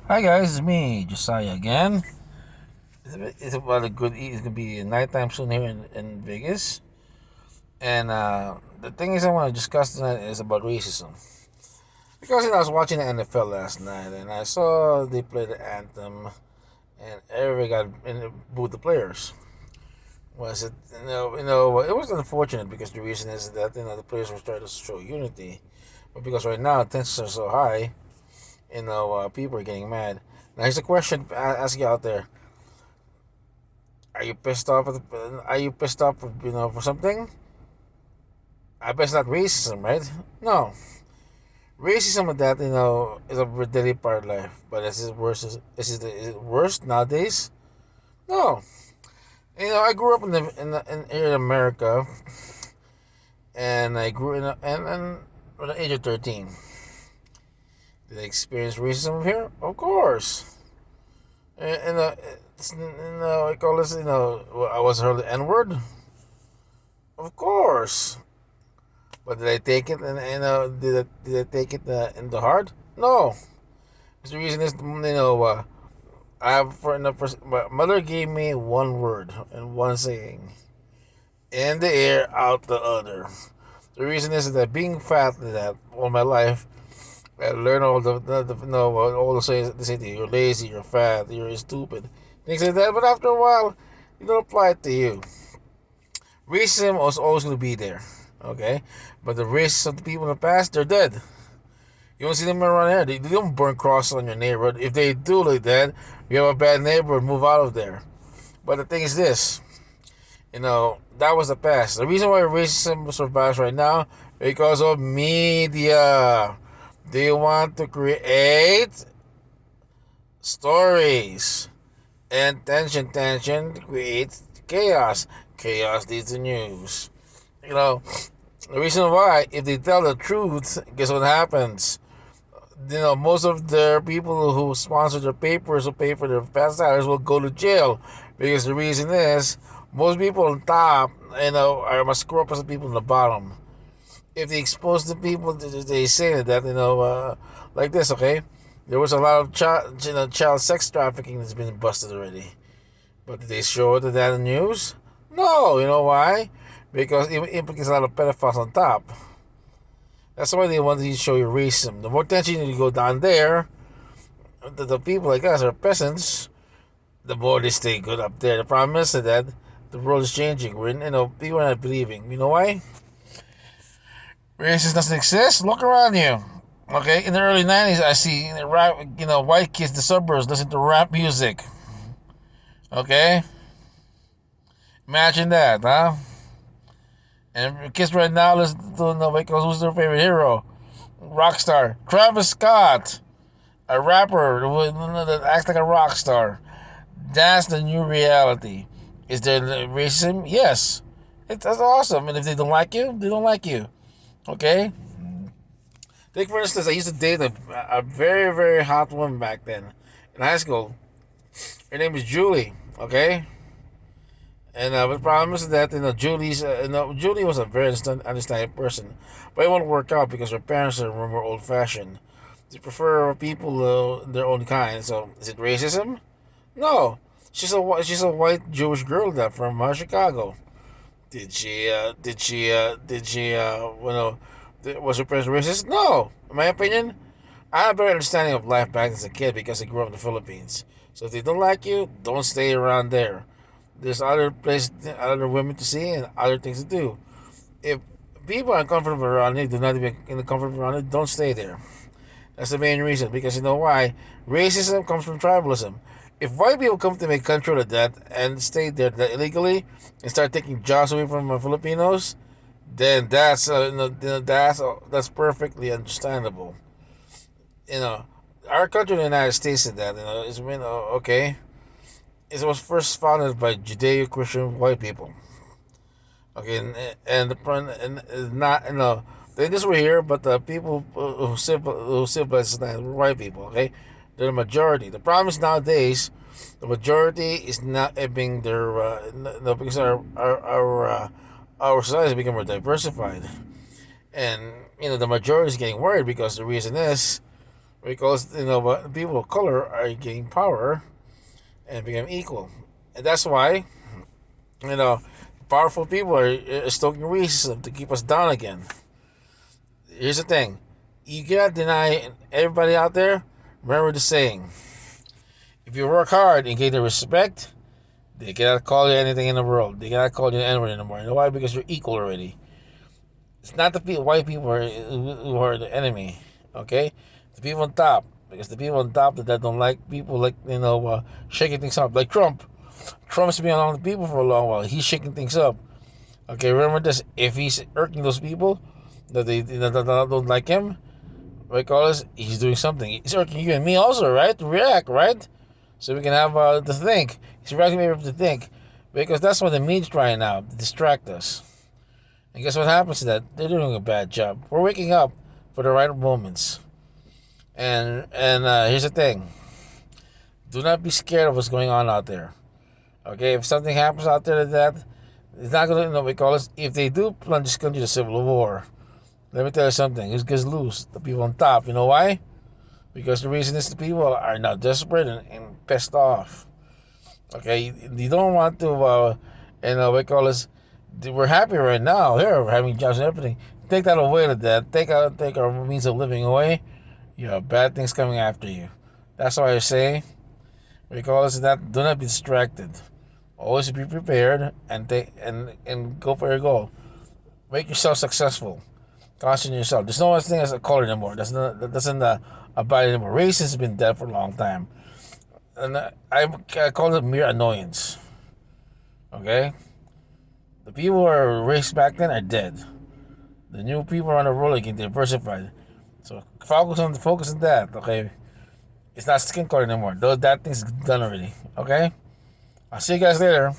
Hi guys, it's me, Josiah again. It's about a good. It's gonna be nighttime soon here in Vegas, and the thing is I want to discuss tonight is about racism. Because I was watching the NFL last night, and I saw they play the anthem, and everybody got booed the players. Was it it was unfortunate because the reason is that the players were trying to show unity, but because right now tensions are so high, people are getting mad. Now here's a question I ask you out there: Are you pissed off? Are you pissed off? For something? I bet it's not racism, right? No, racism of that is a daily part of life. But is it worse? Is it worse nowadays? No. I grew up in here in America, and I grew in and at the age of 13. Did I experience racism here? Of course. I call this. I was heard the N word. Of course. But did I take it and did I take it in the heart? No. The reason is I have my mother gave me one word and one saying: in the air, out the other. The reason is that being fat that all my life, I learned all the saying they say to you: you're lazy, you're fat, you're stupid, things like that. But after a while, you don't apply it to you. Racism was always going to be there, okay? But the racists of the people in the past, they're dead. You don't see them around here. They don't burn crosses on your neighborhood. If they do like that, you have a bad neighborhood, move out of there. But the thing is this, that was the past. The reason why racism survives right now because of media. They want to create stories and tension creates chaos. Chaos leads to news. You know, the reason why, if they tell the truth, guess what happens? Most of their people who sponsor their papers or pay for their past salaries will go to jail because the reason is most people on top, are much corrupt as the people on the bottom. If they expose the people, they say that like this. Okay, there was a lot of child sex trafficking that's been busted already, but did they show that in the news? No, you know why? Because it implicates a lot of pedophiles on top. That's why they want to show you racism. The more attention you go down there, the people like us are peasants. The more they stay good up there. The problem is that the world is changing. People are not believing. You know why? Racism doesn't exist. Look around you. Okay, in the early '90s, I see rap. White kids in the suburbs listen to rap music. Okay, imagine that, huh? And kids right now listen to because who's their favorite hero? Rock star Travis Scott, a rapper that acts like a rock star. That's the new reality. Is there racism? Yes. That's awesome. And if they don't like you, they don't like you. Okay? Take for instance, I used to date a very, very hot woman back then in high school. Her name is Julie. Okay? And the problem is that Julie was a very understanding person, but it won't work out because her parents are more old fashioned. They prefer people their own kind. So is it racism? No, she's a white Jewish girl that from Chicago. Was her parents racist? No, in my opinion, I have a better understanding of life back as a kid because I grew up in the Philippines. So if they don't like you, don't stay around there. There's other places, other women to see, and other things to do. If people are uncomfortable around you, do not be comfortable around you, don't stay there. That's the main reason. Because you know why? Racism comes from tribalism. If white people come to make control of that and stay there illegally and start taking jobs away from Filipinos, then that's perfectly understandable. You know, our country, the United States, did that. It's been okay. It was first founded by Judeo-Christian white people. Okay, and not they just were here, but the people who civilize were white people. Okay, they're the majority. The problem is nowadays, the majority is not being their no because our society has become more diversified, and the majority is getting worried because the reason is because people of color are gaining power and become equal, and that's why you know powerful people are stoking racism to keep us down again. Here's the thing: you cannot deny everybody out there. Remember the saying: if you work hard and gain the respect, they cannot call you anything in the world. They cannot call you an N-word anymore. You know why? Because you're equal already. It's not the white people who are the enemy. Okay, the people on top. Because the people on top that don't like people like shaking things up. Like Trump. Trump's been along the people for a long while. He's shaking things up. Okay, remember this. If he's irking those people that don't like him, because he's doing something. He's irking you and me also, right? To react, right? So we can have to think. He's reacting maybe to think. Because that's what the media's trying now, to distract us. And guess what happens to that? They're doing a bad job. We're waking up for the right moments. And here's the thing. Do not be scared of what's going on out there. Okay, if something happens out there like that, it's not going to, we call it, if they do plunge this country to civil war, let me tell you something, who's going to lose? The people on top. You know why? Because the reason is the people are now desperate and pissed off. Okay, you don't want to, we call this, we're happy right now. Here, we're having jobs and everything. Take that away to that. Take our means of living away. You have bad things coming after you. That's why I say, we call this that. Do not be distracted. Always be prepared and go for your goal. Make yourself successful. Caution yourself. There's no such thing as a color anymore. That doesn't abide anymore. Race has been dead for a long time, and I call it mere annoyance. Okay, the people who are race back then are dead. The new people are on the roll again, diversified. So focus on that. Okay, it's not skin color anymore. Though that thing's done already. Okay, I'll see you guys later.